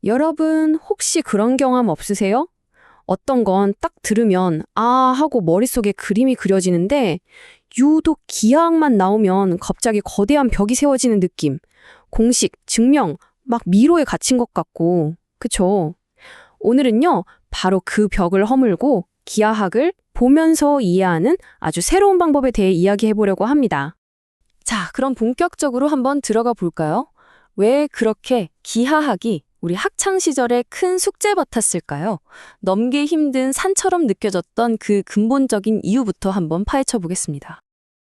여러분, 혹시 그런 경험 없으세요? 어떤 건 딱 들으면 아 하고 머릿속에 그림이 그려지는데 유독 기하학만 나오면 갑자기 거대한 벽이 세워지는 느낌. 공식, 증명, 막 미로에 갇힌 것 같고. 그쵸? 오늘은요, 바로 그 벽을 허물고 기하학을 보면서 이해하는 아주 새로운 방법에 대해 이야기해 보려고 합니다. 자, 그럼 본격적으로 한번 들어가 볼까요? 왜 그렇게 기하학이 우리 학창 시절에 큰 숙제 같았을까요? 넘기 힘든 산처럼 느껴졌던 그 근본적인 이유부터 한번 파헤쳐 보겠습니다.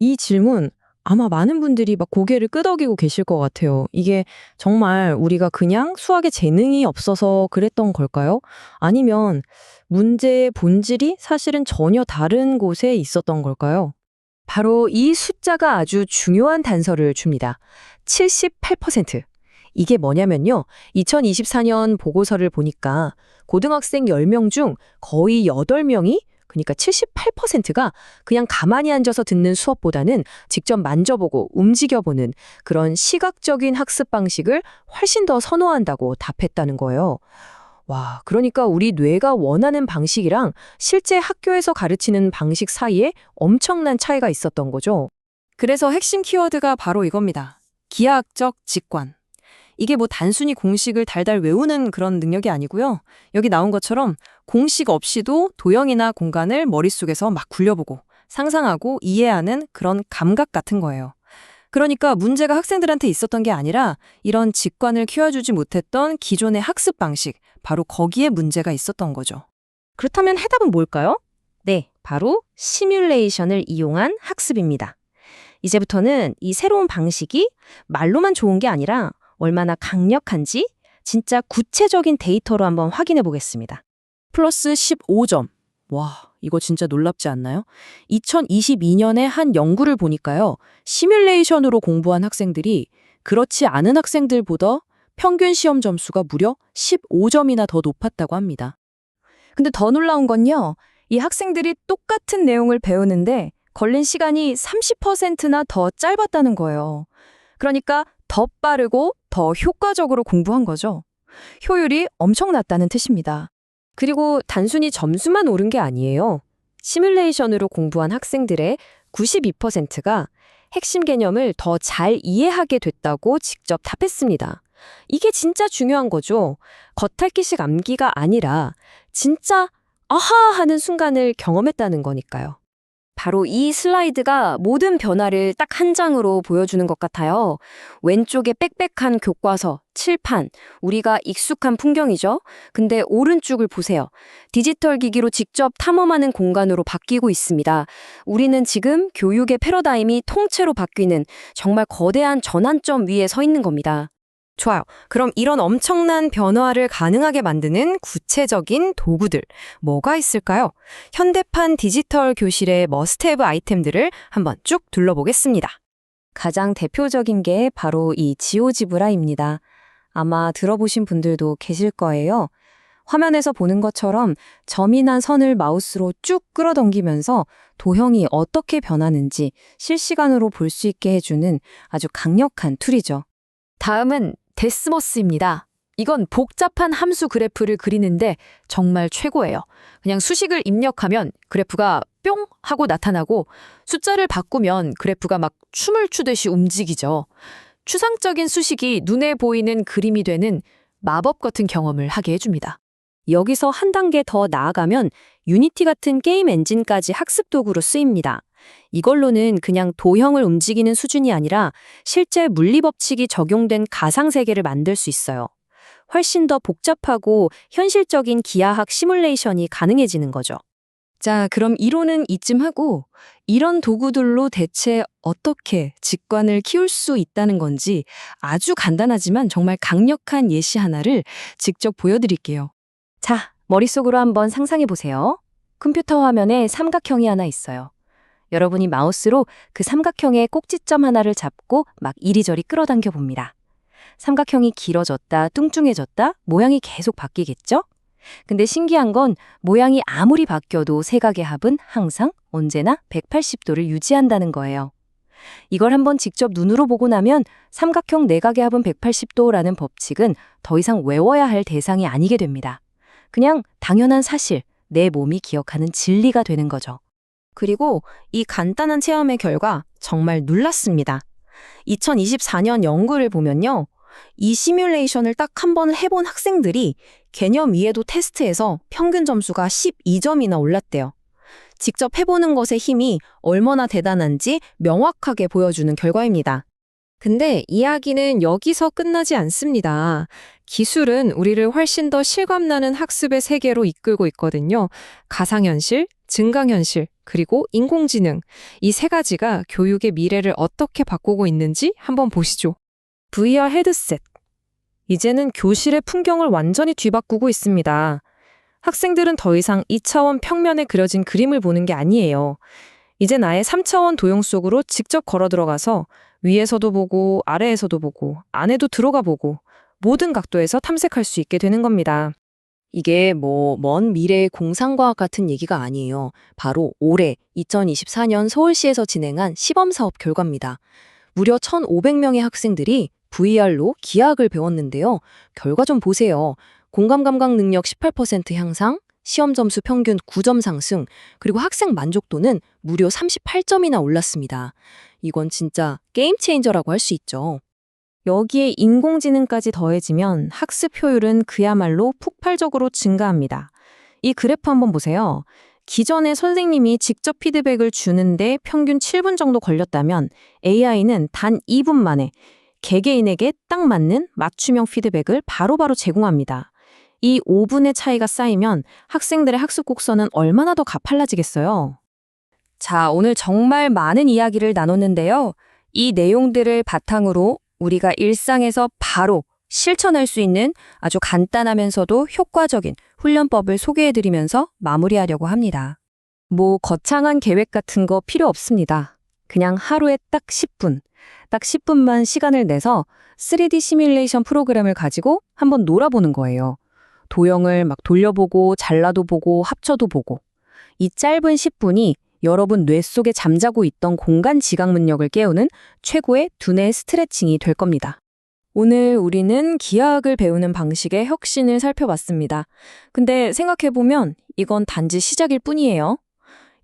이 질문 아마 많은 분들이 막 고개를 끄덕이고 계실 것 같아요. 이게 정말 우리가 그냥 수학에 재능이 없어서 그랬던 걸까요? 아니면 문제의 본질이 사실은 전혀 다른 곳에 있었던 걸까요? 바로 이 숫자가 아주 중요한 단서를 줍니다. 78%. 이게 뭐냐면요. 2024년 보고서를 보니까 고등학생 10명 중 거의 8명이 그러니까 78%가 그냥 가만히 앉아서 듣는 수업보다는 직접 만져보고 움직여보는 그런 시각적인 학습 방식을 훨씬 더 선호한다고 답했다는 거예요. 와, 그러니까 우리 뇌가 원하는 방식이랑 실제 학교에서 가르치는 방식 사이에 엄청난 차이가 있었던 거죠. 그래서 핵심 키워드가 바로 이겁니다. 기하학적 직관. 이게 뭐 단순히 공식을 달달 외우는 그런 능력이 아니고요. 여기 나온 것처럼 공식 없이도 도형이나 공간을 머릿속에서 막 굴려보고 상상하고 이해하는 그런 감각 같은 거예요. 그러니까 문제가 학생들한테 있었던 게 아니라 이런 직관을 키워주지 못했던 기존의 학습 방식, 바로 거기에 문제가 있었던 거죠. 그렇다면 해답은 뭘까요? 네, 바로 시뮬레이션을 이용한 학습입니다. 이제부터는 이 새로운 방식이 말로만 좋은 게 아니라 얼마나 강력한지 진짜 구체적인 데이터로 한번 확인해 보겠습니다. 플러스 15점. 와, 이거 진짜 놀랍지 않나요? 2022년에 한 연구를 보니까요. 시뮬레이션으로 공부한 학생들이 그렇지 않은 학생들보다 평균 시험 점수가 무려 15점이나 더 높았다고 합니다. 근데 더 놀라운 건요. 이 학생들이 똑같은 내용을 배우는데 걸린 시간이 30%나 더 짧았다는 거예요. 그러니까 더 빠르고 더 효과적으로 공부한 거죠. 효율이 엄청 낮다는 뜻입니다. 그리고 단순히 점수만 오른 게 아니에요. 시뮬레이션으로 공부한 학생들의 92%가 핵심 개념을 더 잘 이해하게 됐다고 직접 답했습니다. 이게 진짜 중요한 거죠. 겉핥기식 암기가 아니라 진짜 아하 하는 순간을 경험했다는 거니까요. 바로 이 슬라이드가 모든 변화를 딱 한 장으로 보여주는 것 같아요. 왼쪽에 빽빽한 교과서, 칠판, 우리가 익숙한 풍경이죠. 근데 오른쪽을 보세요. 디지털 기기로 직접 탐험하는 공간으로 바뀌고 있습니다. 우리는 지금 교육의 패러다임이 통째로 바뀌는 정말 거대한 전환점 위에 서 있는 겁니다. 좋아요. 그럼 이런 엄청난 변화를 가능하게 만드는 구체적인 도구들, 뭐가 있을까요? 현대판 디지털 교실의 머스트헤브 아이템들을 한번 쭉 둘러보겠습니다. 가장 대표적인 게 바로 이 지오지브라입니다. 아마 들어보신 분들도 계실 거예요. 화면에서 보는 것처럼 점이나 선을 마우스로 쭉 끌어당기면서 도형이 어떻게 변하는지 실시간으로 볼 수 있게 해주는 아주 강력한 툴이죠. 다음은 데스머스입니다. 이건 복잡한 함수 그래프를 그리는데 정말 최고예요. 그냥 수식을 입력하면 그래프가 뿅 하고 나타나고 숫자를 바꾸면 그래프가 막 춤을 추듯이 움직이죠. 추상적인 수식이 눈에 보이는 그림이 되는 마법 같은 경험을 하게 해줍니다. 여기서 한 단계 더 나아가면 유니티 같은 게임 엔진까지 학습 도구로 쓰입니다. 이걸로는 그냥 도형을 움직이는 수준이 아니라 실제 물리법칙이 적용된 가상세계를 만들 수 있어요. 훨씬 더 복잡하고 현실적인 기하학 시뮬레이션이 가능해지는 거죠. 자, 그럼 이론은 이쯤 하고 이런 도구들로 대체 어떻게 직관을 키울 수 있다는 건지 아주 간단하지만 정말 강력한 예시 하나를 직접 보여드릴게요. 자, 머릿속으로 한번 상상해 보세요. 컴퓨터 화면에 삼각형이 하나 있어요. 여러분이 마우스로 그 삼각형의 꼭지점 하나를 잡고 막 이리저리 끌어당겨 봅니다. 삼각형이 길어졌다, 뚱뚱해졌다, 모양이 계속 바뀌겠죠? 근데 신기한 건 모양이 아무리 바뀌어도 세각의 합은 항상 언제나 180도를 유지한다는 거예요. 이걸 한번 직접 눈으로 보고 나면 삼각형 내각의 합은 180도라는 법칙은 더 이상 외워야 할 대상이 아니게 됩니다. 그냥 당연한 사실, 내 몸이 기억하는 진리가 되는 거죠. 그리고 이 간단한 체험의 결과 정말 놀랐습니다. 2024년 연구를 보면요. 이 시뮬레이션을 딱 한 번 해본 학생들이 개념 이해도 테스트에서 평균 점수가 12점이나 올랐대요. 직접 해보는 것의 힘이 얼마나 대단한지 명확하게 보여주는 결과입니다. 근데 이야기는 여기서 끝나지 않습니다. 기술은 우리를 훨씬 더 실감나는 학습의 세계로 이끌고 있거든요. 가상현실, 증강현실, 그리고 인공지능. 이 세 가지가 교육의 미래를 어떻게 바꾸고 있는지 한번 보시죠. VR 헤드셋. 이제는 교실의 풍경을 완전히 뒤바꾸고 있습니다. 학생들은 더 이상 2차원 평면에 그려진 그림을 보는 게 아니에요. 이제 나의 3차원 도형 속으로 직접 걸어 들어가서 위에서도 보고 아래에서도 보고 안에도 들어가 보고 모든 각도에서 탐색할 수 있게 되는 겁니다. 이게 먼 미래의 공상과학 같은 얘기가 아니에요. 바로 올해 2024년 서울시에서 진행한 시범사업 결과입니다. 무려 1,500명의 학생들이 VR로 기하학을 배웠는데요. 결과 좀 보세요. 공감 감각 능력 18% 향상, 시험 점수 평균 9점 상승, 그리고 학생 만족도는 무려 38점이나 올랐습니다. 이건 진짜 게임 체인저라고 할 수 있죠. 여기에 인공지능까지 더해지면 학습 효율은 그야말로 폭발적으로 증가합니다. 이 그래프 한번 보세요. 기존에 선생님이 직접 피드백을 주는데 평균 7분 정도 걸렸다면 AI는 단 2분 만에 개개인에게 딱 맞는 맞춤형 피드백을 바로바로 제공합니다. 이 5분의 차이가 쌓이면 학생들의 학습 곡선은 얼마나 더 가팔라지겠어요? 자, 오늘 정말 많은 이야기를 나눴는데요. 이 내용들을 바탕으로 우리가 일상에서 바로 실천할 수 있는 아주 간단하면서도 효과적인 훈련법을 소개해드리면서 마무리하려고 합니다. 거창한 계획 같은 거 필요 없습니다. 그냥 하루에 딱 10분만 시간을 내서 3D 시뮬레이션 프로그램을 가지고 한번 놀아보는 거예요. 도형을 막 돌려보고 잘라도 보고 합쳐도 보고. 이 짧은 10분이 여러분 뇌 속에 잠자고 있던 공간 지각 능력을 깨우는 최고의 두뇌 스트레칭이 될 겁니다. 오늘 우리는 기하학을 배우는 방식의 혁신을 살펴봤습니다. 근데 생각해보면 이건 단지 시작일 뿐이에요.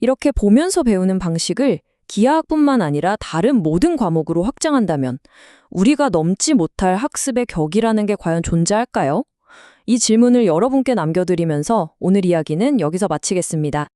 이렇게 보면서 배우는 방식을 기하학뿐만 아니라 다른 모든 과목으로 확장한다면 우리가 넘지 못할 학습의 격이라는 게 과연 존재할까요? 이 질문을 여러분께 남겨드리면서 오늘 이야기는 여기서 마치겠습니다.